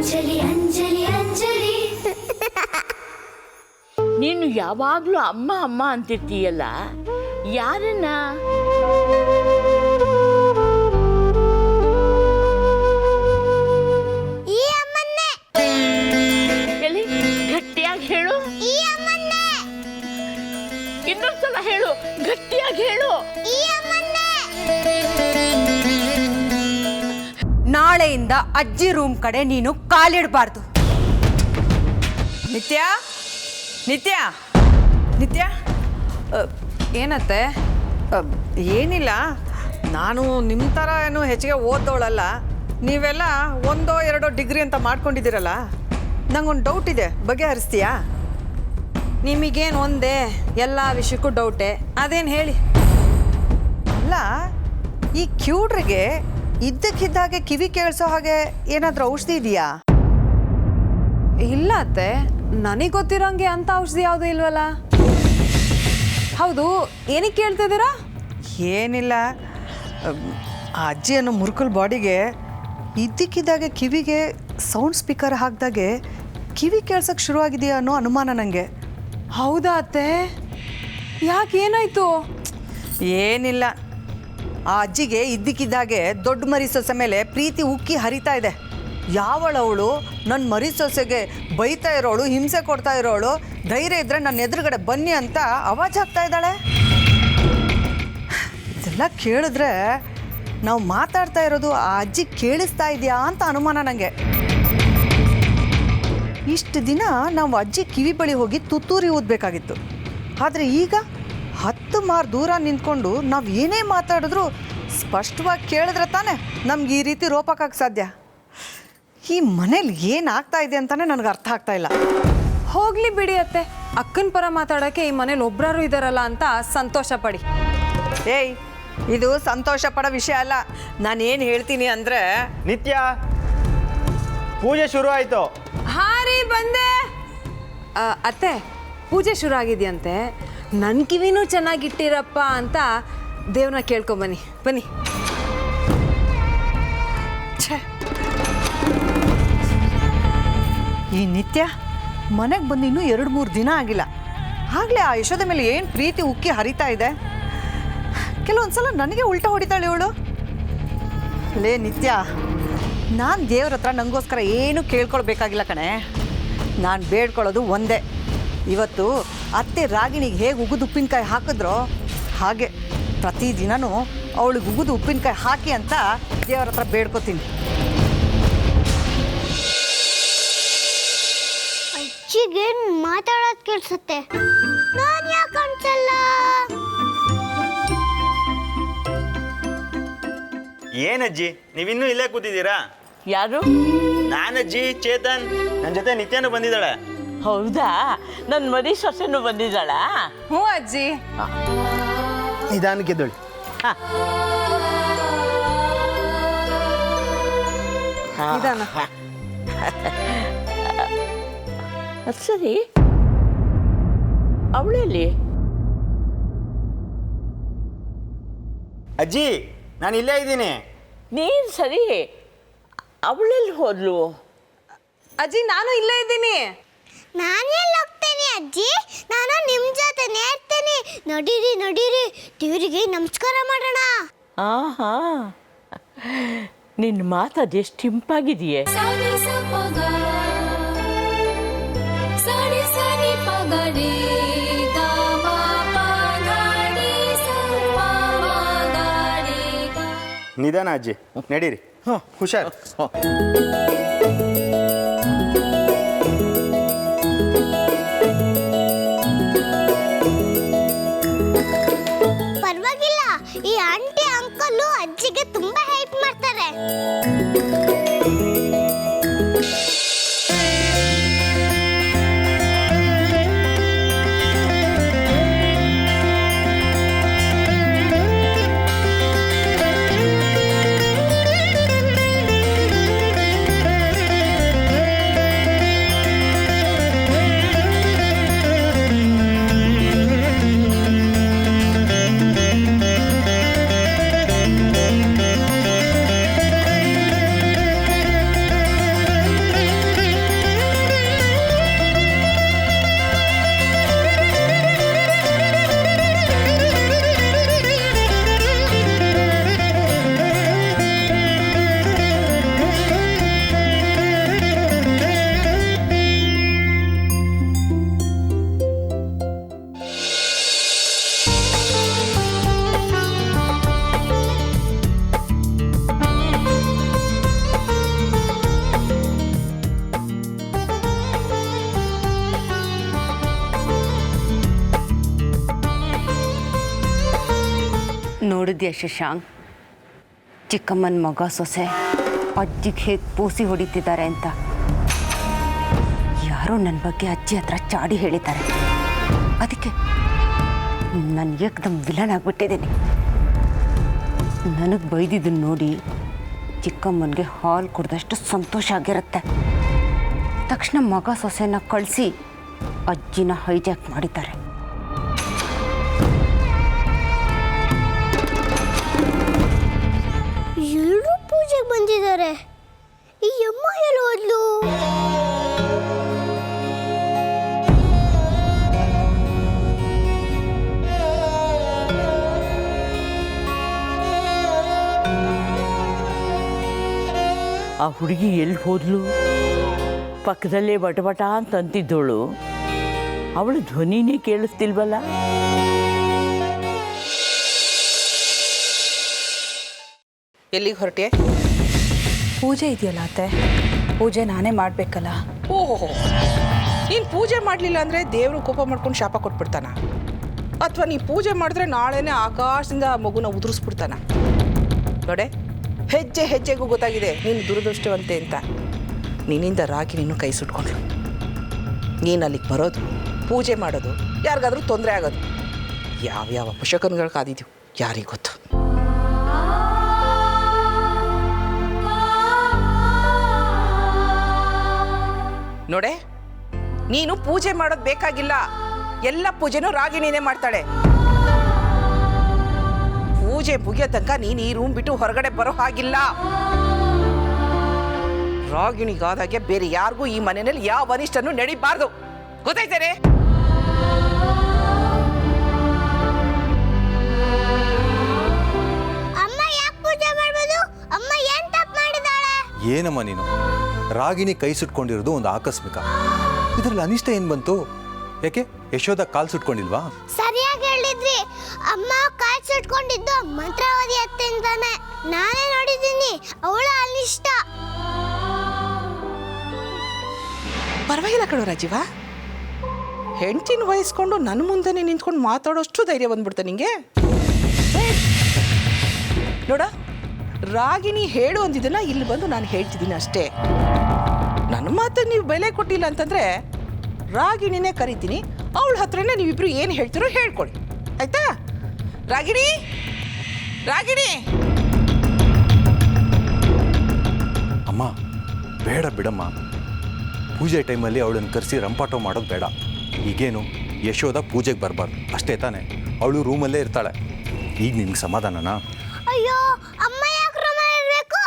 ಅಂಜಲಿ ಅಂಜಲಿ ಅಂಜಲಿ. ನೀನು ಯಾವಾಗಲೂ ಅಮ್ಮ ಅಮ್ಮ ಅಂತಿರ್ತೀಯಲ್ಲ, ಯಾರನ್ನ? ಈ ಅಮ್ಮನ್ನೇ. ಎಲ್ಲಿ ಗಟ್ಟಿಯಾಗಿ ಹೇಳು. ಈ ಅಮ್ಮನ್ನೇ. ಇನ್ನೊಂದ್ಸಲ ಹೇಳು, ಗಟ್ಟಿಯಾಗಿ ಹೇಳು. ಈ ಅಮ್ಮನ್ನೇ. ನಾಳೆಯಿಂದ ಅಜ್ಜಿ ರೂಮ್ ಕಡೆ ನೀನು ಕಾಲಿಡಬಾರ್ದು. ನಿತ್ಯ ನಿತ್ಯ ನಿತ್ಯ ಏನತ್ತೆ? ಏನಿಲ್ಲ, ನಾನು ನಿಮ್ಮ ಥರ ಏನು ಹೆಚ್ಚಿಗೆ ಓದೋಳಲ್ಲ. ನೀವೆಲ್ಲ 1-2 ಡಿಗ್ರಿ ಅಂತ ಮಾಡ್ಕೊಂಡಿದ್ದೀರಲ್ಲ, ನಂಗೊಂದು ಡೌಟ್ ಇದೆ, ಬಗೆಹರಿಸ್ತೀಯಾ? ನಿಮಗೇನು ಒಂದೇ ಎಲ್ಲ ವಿಷಯಕ್ಕೂ ಡೌಟೆ, ಅದೇನು ಹೇಳಿ. ಅಲ್ಲ, ಈ ಕ್ಯೂಡ್ರಿಗೆ ಇದ್ದಕ್ಕಿದ್ದಾಗೆ ಕಿವಿ ಕೇಳಿಸೋ ಹಾಗೆ ಏನಾದರೂ ಔಷಧಿ ಇದೆಯಾ? ಇಲ್ಲ ಅತ್ತೆ, ನನಗೆ ಗೊತ್ತಿರೋಂಗೆ ಅಂತ ಔಷಧಿ ಯಾವುದೂ ಇಲ್ವಲ್ಲ. ಹೌದು, ಏನಕ್ಕೆ ಕೇಳ್ತಿದ್ದೀರಾ? ಏನಿಲ್ಲ, ಆ ಅಜ್ಜಿ ಅನ್ನೋ ಮುರುಕಲ್ ಬಾಡಿಗೆ ಇದ್ದಕ್ಕಿದ್ದಾಗೆ ಕಿವಿಗೆ ಸೌಂಡ್ ಸ್ಪೀಕರ್ ಹಾಕಿದಾಗೆ ಕಿವಿ ಕೇಳ್ಸೋಕ್ಕೆ ಶುರುವಾಗಿದೆಯಾ ಅನ್ನೋ ಅನುಮಾನ ನನಗೆ. ಹೌದಾ ಅತ್ತೆ? ಯಾಕೆ, ಏನಾಯ್ತು? ಏನಿಲ್ಲ, ಆ ಅಜ್ಜಿಗೆ ಇದ್ದಕ್ಕಿದ್ದಾಗೆ ದೊಡ್ಡ ಮರಿ ಸೊಸೆ ಮೇಲೆ ಪ್ರೀತಿ ಉಕ್ಕಿ ಹರಿತಾ ಇದೆ. ಯಾವಳವಳು ನನ್ನ ಮರಿ ಸೊಸೆಗೆ ಬೈತಾ ಇರೋಳು, ಹಿಂಸೆ ಕೊಡ್ತಾ ಇರೋಳು, ಧೈರ್ಯ ಇದ್ದರೆ ನನ್ನ ಎದುರುಗಡೆ ಬನ್ನಿ ಅಂತ ಆವಾಜ್ ಹಾಕ್ತಾ ಇದ್ದಾಳೆ. ಇದೆಲ್ಲ ಕೇಳಿದ್ರೆ ನಾವು ಮಾತಾಡ್ತಾ ಇರೋದು ಆ ಅಜ್ಜಿ ಕೇಳಿಸ್ತಾ ಇದೆಯಾ ಅಂತ ಅನುಮಾನ ನನಗೆ. ಇಷ್ಟು ದಿನ ನಾವು ಅಜ್ಜಿ ಕಿವಿ ಬಳಿ ಹೋಗಿ ತುತ್ತೂರಿ ಊದಬೇಕಾಗಿತ್ತು. ಆದರೆ ಈಗ 10 ಮಾರು ದೂರ ನಿಂತ್ಕೊಂಡು ನಾವು ಏನೇ ಮಾತಾಡಿದ್ರು ಸ್ಪಷ್ಟವಾಗಿ ಕೇಳಿದ್ರೆ ತಾನೇ ನಮ್ಗೆ ಈ ರೀತಿ ರೋಪಕ್ಕಾಗ ಸಾಧ್ಯ. ಈ ಮನೇಲಿ ಏನಾಗ್ತಾ ಇದೆ ಅಂತಲೇ ನನಗೆ ಅರ್ಥ ಆಗ್ತಾ ಇಲ್ಲ. ಹೋಗ್ಲಿ ಬಿಡಿ ಅತ್ತೆ, ಅಕ್ಕನ ಪರ ಮಾತಾಡೋಕ್ಕೆ ಈ ಮನೇಲಿ ಒಬ್ಬರಾರು ಇದ್ದಾರಲ್ಲ ಅಂತ ಸಂತೋಷ ಪಡಿ. ಏಯ್, ಇದು ಸಂತೋಷ ಪಡೋ ವಿಷಯ ಅಲ್ಲ. ನಾನೇನು ಹೇಳ್ತೀನಿ ಅಂದರೆ, ನಿತ್ಯ, ಪೂಜೆ ಶುರು ಆಯಿತು. ಹಾಂ ರೀ, ಬಂದೆ. ಅತ್ತೆ, ಪೂಜೆ ಶುರು ಆಗಿದೆಯಂತೆ. ನನ್ನ ಕಿವಿನೂ ಚೆನ್ನಾಗಿಟ್ಟಿರಪ್ಪ ಅಂತ ದೇವ್ರನ್ನ ಕೇಳ್ಕೊಂಬನ್ನಿ. ಬನ್ನಿ. ಛೇ, ಈ ನಿತ್ಯ ಮನೆಗೆ ಬಂದು ಇನ್ನೂ 2-3 ದಿನ ಆಗಿಲ್ಲ, ಆಗಲೇ ಆ ಯಶೋದ ಮೇಲೆ ಏನು ಪ್ರೀತಿ ಉಕ್ಕಿ ಹರಿತಾ ಇದೆ. ಕೆಲವೊಂದ್ಸಲ ನನಗೆ ಉಲ್ಟಾ ಹೊಡಿತಾಳೆ ಇವಳು. ಲೇ ನಿತ್ಯ, ನಾನು ದೇವ್ರ ಹತ್ರ ನನಗೋಸ್ಕರ ಏನೂ ಕೇಳ್ಕೊಳ್ಬೇಕಾಗಿಲ್ಲ ಕಣೆ. ನಾನು ಬೇಡ್ಕೊಳ್ಳೋದು ಒಂದೇ, ಇವತ್ತು ಅತ್ತೆ ರಾಗಿಣಿಗೆ ಹೇಗೆ ಉಗಿದು ಉಪ್ಪಿನಕಾಯಿ ಹಾಕಿದ್ರೋ ಹಾಗೆ ಪ್ರತಿದಿನವೂ ಅವಳಿಗೆ ಉಗಿದು ಉಪ್ಪಿನಕಾಯಿ ಹಾಕಿ ಅಂತ ದೇವ್ರ ಹತ್ರ ಬೇಡ್ಕೋತೀನಿ. ಅಜ್ಜಿಗೆ ಮಾತಾಡೋದು ಕೇಳಿಸುತ್ತೆ, ನಾನು ಯಾಕೆ ಅನ್ಸಲ್ಲ? ಏನಜ್ಜಿ, ನೀವಿನ್ನೂ ಇಲ್ಲೇ ಕೂತಿದ್ದೀರಾ? ಯಾರು? ನಾನಜ್ಜಿ, ಚೇತನ್. ನನ್ನ ಜೊತೆ ನಿತ್ಯನೂ ಬಂದಿದ್ದಾಳೆ. ಹೌದಾ? ನನ್ನ ಮರಿ ಸೊಸೆನೂ ಬಂದಿದ್ದಾಳಾ? ಹ್ಞೂ ಅಜ್ಜಿ. ನಿಧಾನಕ್ಕೆ ಎದ್ದೇಳಿ. ನಿಧಾನ. ಸರಿ, ಅವಳಲ್ಲಿ? ಅಜ್ಜಿ, ನಾನು ಇಲ್ಲೇ ಇದ್ದೀನಿ. ನೀನು ಸರಿ, ಅವಳೆಲ್ಲಿ ಹೋದ್ಲು? ಅಜ್ಜಿ, ನಾನು ಇಲ್ಲೇ ಇದ್ದೀನಿ. ನಾನೆಲ್ಲಿ ಹೋಗ್ತೇನೆ ಅಜ್ಜಿ, ನಾನು ನಿಮ್ಮ ಜೊತೆನೇ ಇರ್ತೇನೆ. ನಡೀರಿ ನಡೀರಿ, ದೇವರಿಗೆ ನಮಸ್ಕಾರ ಮಾಡೋಣ. ಆಹಾ, ನಿನ್ನ ಮಾತು ಅದೆಷ್ಟು ಇಂಪಾಗಿದೆಯೇ. ನಿಧಾನ ಅಜ್ಜಿ, ನಡೀರಿ. ಹುಷಾರ್. ಪರವಾಗಿಲ್ಲ, ಈ ಆಂಟಿ ಅಂಕಲು ಅಜ್ಜಿಗೆ ತುಂಬಾ ಹೆಲ್ಪ್ ಮಾಡ್ತಾರೆ. ನೋಡಿದ್ಯಾ ಶಶಾಂಕ್, ಚಿಕ್ಕಮ್ಮನ ಮಗ ಸೊಸೆ ಅಜ್ಜಿಗೆ ಹೇಗೆ ಪೂಸಿ ಹೊಡಿತಿದ್ದಾರೆ ಅಂತ. ಯಾರೋ ನನ್ನ ಬಗ್ಗೆ ಅಜ್ಜಿ ಹತ್ರ ಚಾಡಿ ಹೇಳಿದ್ದಾರೆ. ಅದಕ್ಕೆ ನಾನು ಏಕದಮ್ ವಿಲನ್ ಆಗಿಬಿಟ್ಟಿದ್ದೀನಿ. ನನಗೆ ಬೈದಿದ್ದನ್ನು ನೋಡಿ ಚಿಕ್ಕಮ್ಮನಿಗೆ ಹಾಲು ಕುಡ್ದಷ್ಟು ಸಂತೋಷ ಆಗಿರುತ್ತೆ. ತಕ್ಷಣ ಮಗ ಸೊಸೆನ ಕಳಿಸಿ ಅಜ್ಜಿನ ಹೈಜಾಕ್ ಮಾಡಿದ್ದಾರೆ. ಎಲ್ಲರೂ ಪೂಜೆಗೆ ಬಂದಿದ್ದಾರೆ. ಈ ಅಮ್ಮ ಎಲ್ಲ ಹೋದ್ಲು? ಆ ಹುಡುಗಿ ಎಲ್ಲಿ ಹೋದ್ಲು? ಪಕ್ಕದಲ್ಲೇ ಬಟಬಟ ಅಂತ ಅಂತಿದ್ದೋಳು. ಅವಳು ಧ್ವನಿನೇ ಕೇಳಿಸ್ತಿಲ್ವಲ್ಲ. ಎಲ್ಲಿಗೆ ಹೊರಟೆ? ಪೂಜೆ ಇದೆಯಲ್ಲ ಅತ್ತೆ, ಪೂಜೆ ನಾನೇ ಮಾಡಬೇಕಲ್ಲ. ಓಹೋ, ನೀನು ಪೂಜೆ ಮಾಡಲಿಲ್ಲ ಅಂದರೆ ದೇವರು ಕೋಪ ಮಾಡ್ಕೊಂಡು ಶಾಪ ಕೊಟ್ಬಿಡ್ತಾನ? ಅಥವಾ ನೀ ಪೂಜೆ ಮಾಡಿದ್ರೆ ನಾಳೆನೇ ಆಕಾಶದಿಂದ ಮಗುನ ಉದುರಿಸ್ಬಿಡ್ತಾನ? ನೋಡೆ, ಹೆಜ್ಜೆ ಹೆಜ್ಜೆಗೂ ಗೊತ್ತಾಗಿದೆ ನೀನು ದುರದೃಷ್ಟವಂತೆ ಅಂತ. ನಿನ್ನಿಂದ ರಾಗಿ ನೀನು ಕೈ ಸುಟ್ಕೊಂಡ್ಳು. ನೀನು ಅಲ್ಲಿಗೆ ಬರೋದು, ಪೂಜೆ ಮಾಡೋದು, ಯಾರಿಗಾದ್ರೂ ತೊಂದರೆ ಆಗೋದು, ಯಾವ್ಯಾವ ಅಪಶಕನಗಳು ಕಾದಿದ್ದೀವಿ ಯಾರಿಗೆ ಗೊತ್ತು. ನೋಡೆ, ನೀನು ಪೂಜೆ ಮಾಡೋದು ಬೇಕಾಗಿಲ್ಲ. ಎಲ್ಲ ಪೂಜೆನೂ ರಾಗಿಣಿನೇ ಮಾಡ್ತಾಳೆ. ಪೂಜೆ ಮುಗಿಯೋ ತನಕ ನೀನು ಈ ರೂಮ್ ಬಿಟ್ಟು ಹೊರಗಡೆ ಬರೋ ಹಾಗಿಲ್ಲ. ರಾಗಿಣಿಗಾದಾಗೆ ಬೇರೆ ಯಾರಿಗೂ ಈ ಮನೆಯಲ್ಲಿ ಯಾವ ಅನಿಷ್ಟನೂ ನಡೀಬಾರ್ದು. ಗೊತ್ತಾಯ್ತೇನೆ? ಅಮ್ಮ ಯಾಕೆ ಪೂಜೆ ಮಾಡ್ಬೋದು? ಅಮ್ಮ ಏನ್ ತಪ್ಪು ಮಾಡಿದಾಳೆ? ಏನಮ್ಮ ನೀನು? ರಾಗಿಣಿ ಕೈ ಸುಟ್ಕೊಂಡಿರೋದು ಒಂದು ಆಕಸ್ಮಿಕ. ಇದರಲ್ಲಿ ಅನಿಷ್ಟ ಏನು ಬಂತು? ಯಾಕೆ ಯಶೋಧ ಕಾಲು ಸುಟ್ಕೊಂಡಿಲ್ವಾ? ಸರಿಯಾಗಿ ಹೇಳಿದ್ರಿ. ಅಮ್ಮ ಕಾಲ್ ಸುಟ್ಕೊಂಡಿದ್ದು ಮಂತ್ರವಾದಿ ಅತ್ತೆಂತಾನೆ. ನಾನೇ ನೋಡಿದ್ದೀನಿ. ಅವಳ ಅನಿಷ್ಟ. ಪರವಾಗಿಲ್ಲ ಕಣೋ ರಾಜೀವ, ಹೆಂಡ್ತಿನ ವಹಿಸ್ಕೊಂಡು ನನ್ನ ಮುಂದೆನೇ ನಿಂತ್ಕೊಂಡು ಮಾತಾಡೋಷ್ಟು ಧೈರ್ಯ ಬಂದ್ಬಿಡ್ತ ನಿಂಗೆ. ನೋಡ, ರಾಗಿಣಿ ಹೇಳು ಅಂದಿದ್ದನ್ನ ಇಲ್ಲಿ ಬಂದು ನಾನು ಹೇಳ್ತಿದ್ದೀನಿ ಅಷ್ಟೇ. ನನ್ನ ಮಾತನ್ನು ನೀವು ಬೆಲೆ ಕೊಟ್ಟಿಲ್ಲ ಅಂತಂದರೆ ರಾಗಿಣಿನೇ ಕರಿತೀನಿ. ಅವಳ ಹತ್ರನೇ ನೀವಿಬ್ರು ಏನು ಹೇಳ್ತೀರೋ ಹೇಳ್ಕೊಳ್ಳಿ, ಆಯ್ತಾ? ರಾಗಿಣಿ, ರಾಗಿಣಿ. ಅಮ್ಮ ಬೇಡ ಬಿಡಮ್ಮ. ಪೂಜೆ ಟೈಮಲ್ಲಿ ಅವಳನ್ನು ಕರೆಸಿ ರಂಪಾಟೋ ಮಾಡೋದು ಬೇಡ. ಈಗೇನು ಯಶೋಧ ಪೂಜೆಗೆ ಬರಬಾರ್ದು ಅಷ್ಟೇ ತಾನೆ? ಅವಳು ರೂಮಲ್ಲೇ ಇರ್ತಾಳೆ. ಈಗ ನಿನ್ಗೆ ಸಮಾಧಾನನಾ? ಅಯ್ಯೋ, ಅಮ್ಮ ಯಾಕೆ ರೂಮಲ್ಲಿ ಇರಬೇಕು?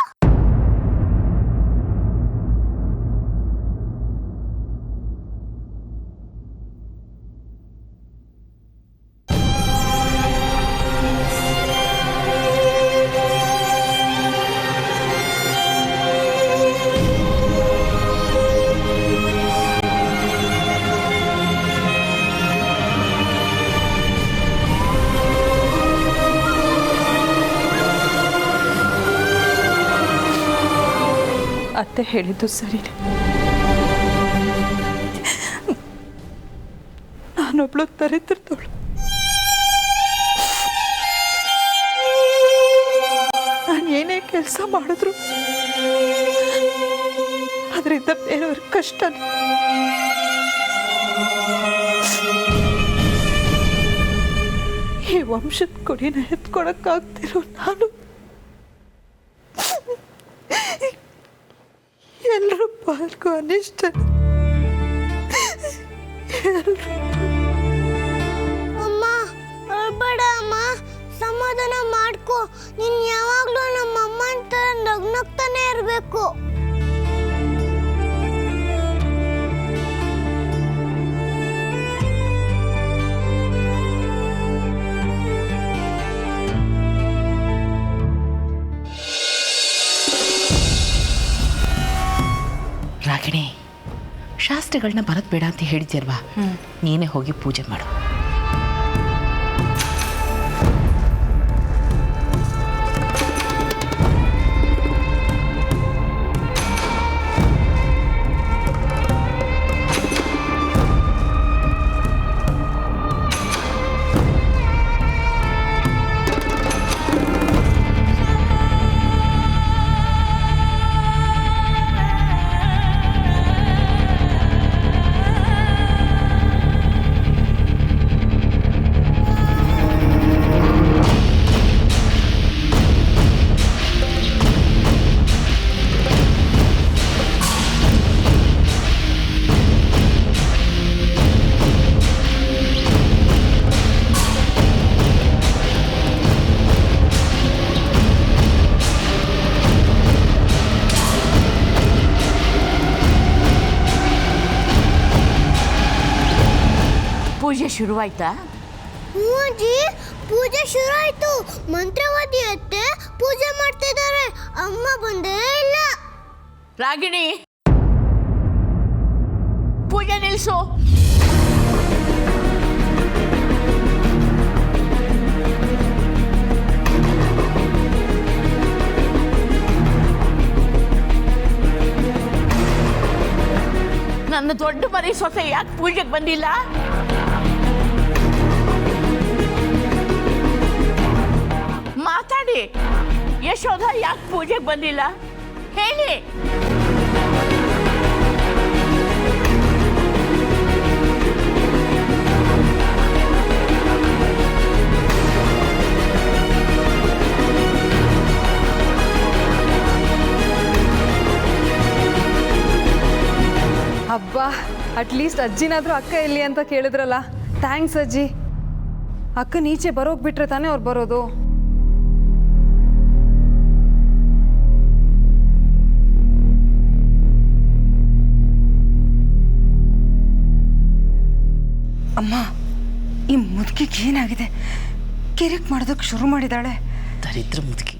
ಅತ್ತೆ ಹೇಳಿದ್ದು ಸರಿನೇ. ನಾನೊಬ್ಳು ತರಿತಿರ್ತವಳು. ನಾನು ಏನೇ ಕೆಲಸ ಮಾಡಿದ್ರು ಅದರಿಂದ ಬೇರೆಯವ್ರ ಕಷ್ಟ. ಈ ವಂಶದ ಕೊಡಿನ ಎತ್ಕೊಳಕ್ಕಾಗ್ತಿರೋ ನಾನು ಎಲ್ಲರೂ ಪಾಲ್ಗೂ ಅನಿಷ್ಟ. ಅಮ್ಮ ಅಳ್ಬೇಡ ಅಮ್ಮ, ಸಮಾಧಾನ ಮಾಡ್ಕೋ. ನೀನ್ ಯಾವಾಗ್ಲೂ ನಮ್ಮ ಅಮ್ಮ ಅಂತ ನಗ್ನಗ್ತಾನೆ ಇರ್ಬೇಕು. ರಾಗಿಣಿ, ಶಾಸ್ತ್ರಿಗಳನ್ನ ಬರೋದು ಬೇಡ ಅಂತ ಹೇಳಿದ್ಯಲ್ವಾ, ನೀನೇ ಹೋಗಿ ಪೂಜೆ ಮಾಡು. ಶುರುವಾಯ್ತಾ? ಹ್ಞೂ ಅಜ್ಜಿ, ಪೂಜೆ ಶುರು ಆಯ್ತು. ಮಂತ್ರವಾದಿ ಅತ್ತೆ ಪೂಜೆ ಮಾಡ್ತಿದ್ದಾರೆ. ಅಮ್ಮ ಬಂದೇ ಇಲ್ಲ. ರಾಗಿಣಿ, ಪೂಜೆ ನಿಲ್ಲಿಸು. ನನ್ನ ದೊಡ್ಡ ಮರಿ ಸೊಸೆ ಯಾಕೆ ಪೂಜೆಗೆ ಬಂದಿಲ್ಲ? ಮಾತಾಡಿ. ಯಶೋಧ ಯಾಕೆ ಪೂಜೆಗೆ ಬಂದಿಲ್ಲ ಹೇಳಿ. ಹಬ್ಬ, ಅಟ್ಲೀಸ್ಟ್ ಅಜ್ಜಿನಾದರೂ ಅಕ್ಕ ಎಲ್ಲಿ ಅಂತ ಕೇಳಿದ್ರಲ್ಲ. ಥ್ಯಾಂಕ್ಸ್ ಅಜ್ಜಿ. ಅಕ್ಕ ಈಚೆ ಬರೋಗ್ಬಿಟ್ರೆ ತಾನೇ ಅವ್ರು ಬರೋದು. ಅಮ್ಮ, ಈ ಮುದುಕಿಗೆ ಏನಾಗಿದೆ? ಕಿರಿಕ್ ಮಾಡೋದಕ್ಕೆ ಶುರು ಮಾಡಿದಾಳೆ. ದರಿದ್ರ ಮುದುಕಿ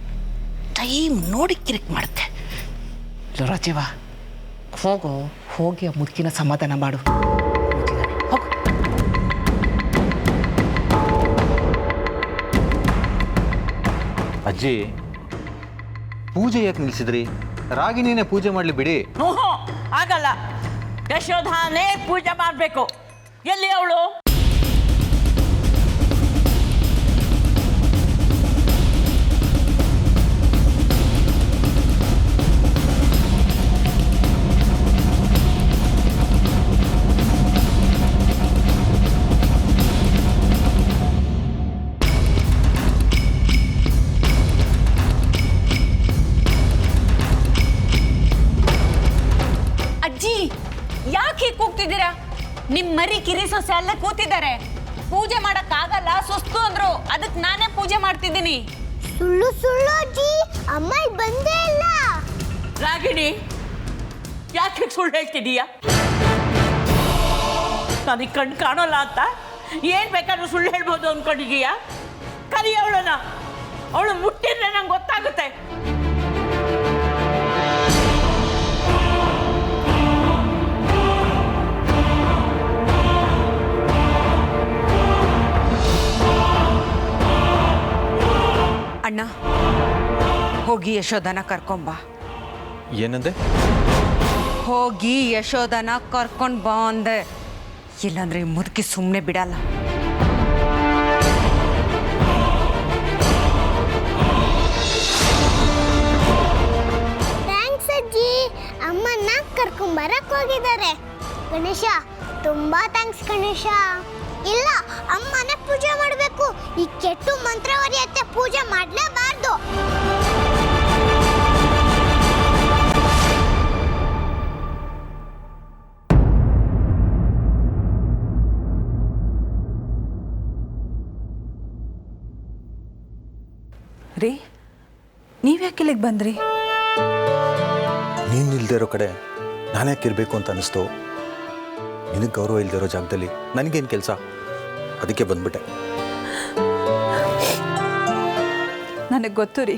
ಟೈಮ್ ನೋಡಿ ಕಿರಿಕ್ ಮಾಡುತ್ತೆ. ರಾಜೀವ, ಹೋಗಿ ಆ ಮುದುಕಿನ ಸಮಾಧಾನ ಮಾಡು. ಹೋಗು. ಅಜ್ಜಿ, ಪೂಜೆ ಯಾಕೆ ನಿಲ್ಲಿಸಿದ್ರಿ? ರಾಗಿಣಿನೇ ಪೂಜೆ ಮಾಡಲಿ ಬಿಡಿ. ಹ್ಞೂ, ಆಗಲ್ಲ. ಯಶೋಧಾನೇ ಪೂಜೆ ಮಾಡಬೇಕು. ಎಲ್ಲಿ ಅವಳು? ಅಜ್ಜಿ, ಯಾಕೆ ಕೂಗ್ತಿದ್ದೀರಾ? ನಿಮ್ಮ ಮರಿ ಕಿರಿ ಸೊಸೆ ಅಲ್ಲೇ ಕೂತಿದ್ದಾರೆ. ಪೂಜೆ ಮಾಡಕ್ಕಾಗಲ್ಲ, ಸುಸ್ತು ಅಂದ್ರು. ಅದಕ್ಕೆ ನಾನೇ ಪೂಜೆ ಮಾಡ್ತಿದ್ದೀನಿ. ಸುಳ್ಳು ಸುಳ್ಳು ಅಜ್ಜಿ, ಅಮ್ಮ ಇಲ್ಲಿ ಬಂದೇ ಇಲ್ಲ. ರಾಗಿಣಿ, ಯಾಕೆ ಸುಳ್ಳು ಹೇಳ್ತಿದೀಯ? ನನಗೆ ಕಣ್ಣು ಕಾಣೋಲ್ಲ ಅಂತ ಏನು ಬೇಕಾದ್ರೂ ಸುಳ್ಳು ಹೇಳ್ಬೋದು ಅಂದ್ಕೊಂಡಿದೀಯಾ? ಕರಿ ಅವಳನ್ನ. ಅವಳು ಮುಟ್ಟಿದ್ರೆ ನಂಗೆ ಗೊತ್ತಾಗುತ್ತೆ. ಅಣ್ಣ, ಹೋಗಿ ಯಶೋಧನ ಕರ್ಕೊಂಬ. ಏನಂದೆ? ಹೋಗಿ ಯಶೋಧನ ಕರ್ಕೊಂಡು ಬಾ ಅಂದೆ. ಇಲ್ಲಾಂದ್ರೆ ಈ ಮುದುಕಿ ಸುಮ್ಮನೆ ಬಿಡಲ್ಲ. ಥ್ಯಾಂಕ್ಸ್ ಅಜ್ಜಿ, ಅಮ್ಮನ್ನ ಕರ್ಕೊಂಬರಕ್ ಹೋಗಿದ್ದಾರೆ. ಗಣೇಶ, ತುಂಬಾ ಥ್ಯಾಂಕ್ಸ್ ಗಣೇಶ. ಇಲ್ಲ, ಅಮ್ಮನ ಪೂಜೆ ಮಾಡಬೇಕು. ಈ ಕೆಟ್ಟು ಮಂತ್ರವಾದಿ ಅತ್ತೆ ಪೂಜೆ ಮಾಡಲೇಬಾರ್ದು. ರೀ, ನೀವ್ಯಾಕೆ ಇಲ್ಲಿಗೆ ಬಂದ್ರಿ? ನೀನು ಇಲ್ದೇ ಇರೋ ಕಡೆ ನಾನು ಯಾಕೆ ಇರಬೇಕು ಅಂತ ಅನಿಸ್ತು. ನಿನಗೆ ಗೌರವ ಇಲ್ದೇ ಇರೋ ಜಾಗದಲ್ಲಿ ನನಗೇನು ಕೆಲಸ? ಅದಕ್ಕೆ ಬಂದ್ಬಿಟ್ಟೆ. ನನಗೆ ಗೊತ್ತು ರೀ,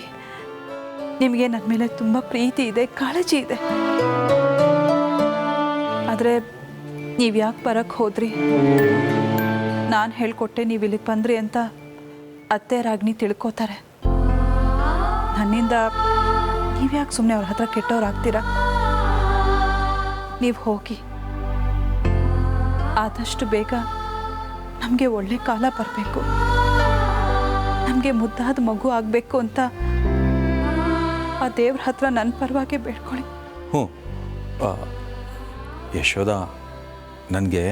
ನಿಮಗೆ ನನ್ನ ಮೇಲೆ ತುಂಬ ಪ್ರೀತಿ ಇದೆ, ಕಾಳಜಿ ಇದೆ. ಆದರೆ ನೀವು ಯಾಕೆ ಬರೋಕ್ಕೆ ಹೋದ್ರಿ? ನಾನು ಹೇಳ್ಕೊಟ್ಟೆ ನೀವು ಇಲ್ಲಿಗೆ ಬಂದ್ರಿ ಅಂತ ಅತ್ತೆ ರಾಗಿಣಿ ತಿಳ್ಕೊತಾರೆ. ನನ್ನಿಂದ ನೀವು ಯಾಕೆ ಸುಮ್ಮನೆ ಅವ್ರ ಹತ್ರ ಕೆಟ್ಟವ್ರು ಆಗ್ತೀರಾ? ನೀವು ಹೋಗಿ. ಆದಷ್ಟು ಬೇಗ ನಮಗೆ ಒಳ್ಳೆ ಕಾಲ ಬರಬೇಕು, ನಮಗೆ ಮುದ್ದಾದ ಮಗು ಆಗಬೇಕು ಅಂತ ಆ ದೇವ್ರ ಹತ್ರ ನನ್ನ ಪರವಾಗಿ ಬೇಡ್ಕೊಳ್ಳಿ. ಹ್ಞೂ ಯಶೋಧ, ನನಗೆ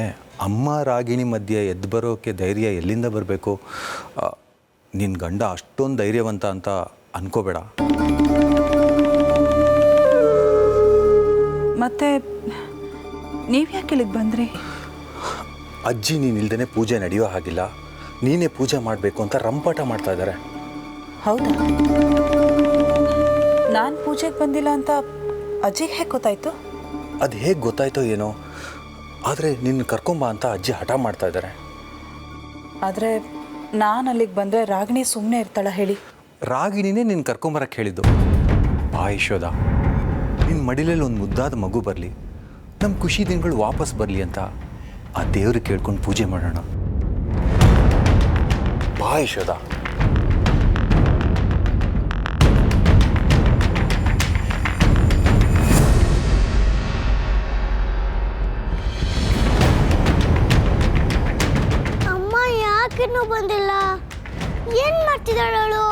ಅಮ್ಮ ರಾಗಿಣಿ ಮಧ್ಯೆ ಎದ್ದು ಬರೋಕ್ಕೆ ಧೈರ್ಯ ಎಲ್ಲಿಂದ ಬರಬೇಕು? ನಿನ್ನ ಗಂಡ ಅಷ್ಟೊಂದು ಧೈರ್ಯವಂತ ಅಂತ ಅನ್ಕೋಬೇಡ. ಮತ್ತೆ ನೀವು ಯಾಕೆ ಇಲ್ಲಿಗೆ ಬಂದ್ರಿ? ಅಜ್ಜಿ ನೀನು ಇಲ್ದೇ ಪೂಜೆ ನಡೆಯೋ ಹಾಗಿಲ್ಲ, ನೀನೇ ಪೂಜೆ ಮಾಡಬೇಕು ಅಂತ ರಂಪಾಟ ಮಾಡ್ತಾ ಇದ್ದಾರೆ. ಹೌದಾ? ನಾನು ಪೂಜೆಗೆ ಬಂದಿಲ್ಲ ಅಂತ ಅಜ್ಜಿಗೆ ಹೇಗೆ ಗೊತ್ತಾಯ್ತು? ಅದು ಹೇಗೆ ಗೊತ್ತಾಯ್ತೋ ಏನೋ, ಆದರೆ ನಿನ್ನ ಕರ್ಕೊಂಬ ಅಂತ ಅಜ್ಜಿ ಹಠ ಮಾಡ್ತಾ ಇದ್ದಾರೆ. ಆದರೆ ನಾನು ಅಲ್ಲಿಗೆ ಬಂದರೆ ರಾಗಿಣಿ ಸುಮ್ಮನೆ ಇರ್ತಾಳ ಹೇಳಿ? ರಾಗಿಣಿನೇ ನೀನು ಕರ್ಕೊಂಬರಕ್ಕೆ ಹೇಳಿದ್ದು. ಬಾ ಯಶೋದ, ನಿನ್ನ ಮಡಿಲಲ್ಲಿ ಒಂದು ಮುದ್ದಾದ ಮಗು ಬರಲಿ, ನಮ್ಮ ಖುಷಿ ದಿನಗಳು ವಾಪಸ್ ಬರಲಿ ಅಂತ ಆ ದೇವ್ರಿಗೆ ಕೇಳ್ಕೊಂಡು ಪೂಜೆ ಮಾಡೋಣ. ಬಾ ಯಶೋದ. ಅಮ್ಮ ಯಾಕಿನ್ನೂ ಬಂದಿಲ್ಲ? ಏನ್ ಮಾಡ್ತಿದ್ದಾಳವಳು?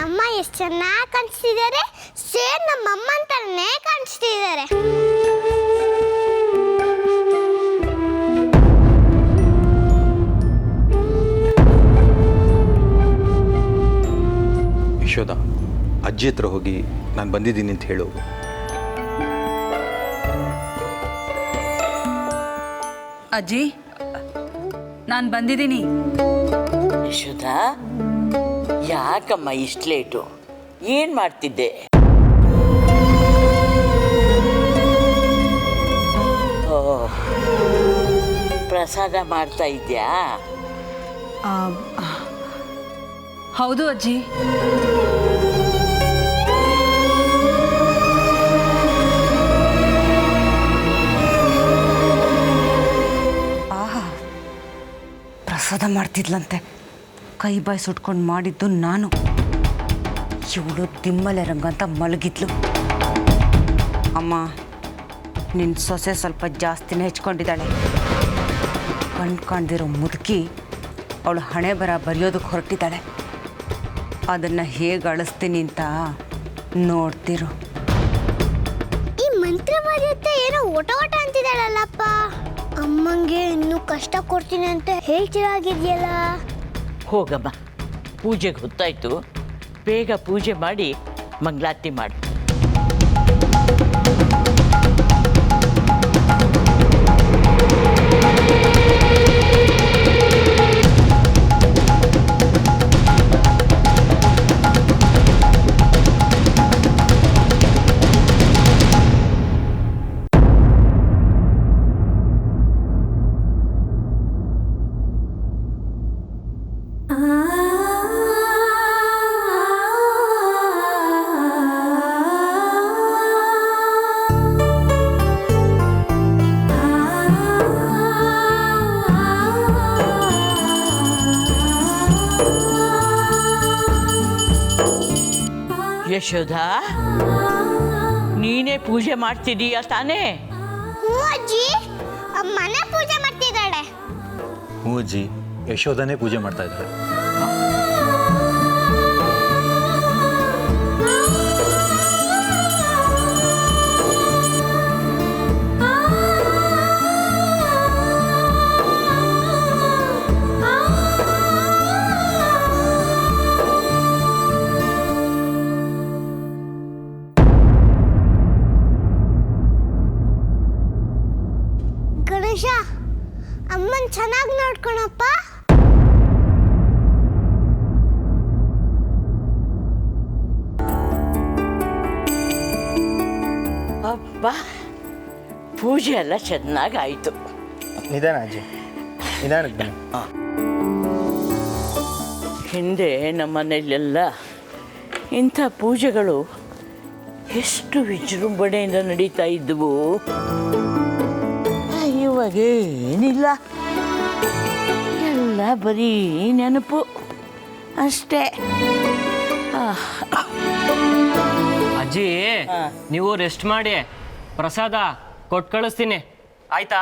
ಅಮ್ಮ ಎಷ್ಟು ಚೆನ್ನಾಗಿ ಕಾಣಿಸ್ತಿದ್ದಾರೆ. ಸೇಮ್ ನಮ್ಮ ಅಮ್ಮ ಅಂತಾನೆ ಕಾಣಿಸ್ತಿದ್ದಾರೆ. ಯಶೋದ, ಅಜ್ಜಿ ಹತ್ರ ಹೋಗಿ ನಾನು ಬಂದಿದ್ದೀನಿ ಅಂತ ಹೇಳು. ಅಜ್ಜಿ, ನಾನು ಬಂದಿದ್ದೀನಿ. ಯಶೋದಾ, ಯಾಕಮ್ಮ ಇಷ್ಟು ಲೇಟು? ಏನು ಮಾಡ್ತಿದ್ದೆ? ಓ, ಪ್ರಸಾದ ಮಾಡ್ತಾ ಇದ್ಯಾ? ಹೌದು ಅಜ್ಜಿ. ಆಹಾ, ಪ್ರಸಾದ ಮಾಡ್ತಿದ್ಲಂತೆ. ಕೈ ಬಾಯಿ ಸುಟ್ಕೊಂಡು ಮಾಡಿದ್ದು ನಾನು. ಇವಳು ತಿಮ್ಮಲೆ ರಂಗಂತ ಮಲಗಿದ್ಲು. ಅಮ್ಮ, ನಿನ್ನ ಸೊಸೆ ಸ್ವಲ್ಪ ಜಾಸ್ತಿನೇ ಹೆಚ್ಕೊಂಡಿದ್ದಾಳೆ. ಕಾಣ್ದಿರೋ ಮುದುಕಿ ಅವಳು ಹಣೆ ಬರೆಯೋದಕ್ಕೆ ಹೊರಟಿದ್ದಾಳೆ. ಅದನ್ನು ಹೇಗೆ ಅಳಿಸ್ತೀನಿ ಅಂತ ನೋಡ್ತಿರು. ಈ ಮಂತ್ರವಾದ್ಯತೆ ಏನೋ ಓಟ ಅಂತಿದ್ದಾಳಲ್ಲಪ್ಪ. ಅಮ್ಮಂಗೆ ಇನ್ನೂ ಕಷ್ಟ ಕೊಡ್ತೀನಿ ಅಂತ ಹೇಳ್ತಿರಾಗಿದ್ಯಲ್ಲ. ಹೋಗಮ್ಮ, ಪೂಜೆಗೆ ಹೊತ್ತಾಯ್ತು. ಬೇಗ ಪೂಜೆ ಮಾಡಿ ಮಂಗಳಾರತಿ ಮಾಡು. ಯಶೋದಾ, ನೀನೇ ಪೂಜೆ ಮಾಡ್ತಿದೀಯ ತಾನೇ? ಹ್ಞೂ ಅಜ್ಜಿ, ಅಮ್ಮನೇ ಪೂಜೆ ಮಾಡ್ತಿದ್ದಾಳೆ. ಹ್ಞೂ ಅಜ್ಜಿ, ಯಶೋದನೇ ಪೂಜೆ ಮಾಡ್ತಾ ಇದ್ದಾಳೆ. ಗಣೇಶ, ಅಮ್ಮನ್ ಚೆನ್ನಾಗಿ ನೋಡ್ಕೊಳಪ್ಪ. ಅಬ್ಬ, ಪೂಜೆ ಎಲ್ಲ ಚೆನ್ನಾಗಾಯಿತು. ನಿಧಾನ ಅಜ್ಜಿ, ನಿಧಾನಕ್ಕೆ ಬನ್ನಿ. ಹಿಂದೆ ನಮ್ಮ ಮನೆಯಲ್ಲೆಲ್ಲ ಇಂಥ ಪೂಜೆಗಳು ಎಷ್ಟು ವಿಜೃಂಭಣೆಯಿಂದ ನಡೀತಾ ಇದ್ದವು. ಇವಾಗ ಏನಿಲ್ಲ, ಎಲ್ಲ ಬರೀ ನೆನಪು ಅಷ್ಟೇ. ಅಜ್ಜಿ, ನೀವು ರೆಸ್ಟ್ ಮಾಡಿ, ಪ್ರಸಾದ ಕೊಟ್ಟು ಕಳಿಸ್ತೀನಿ, ಆಯ್ತಾ?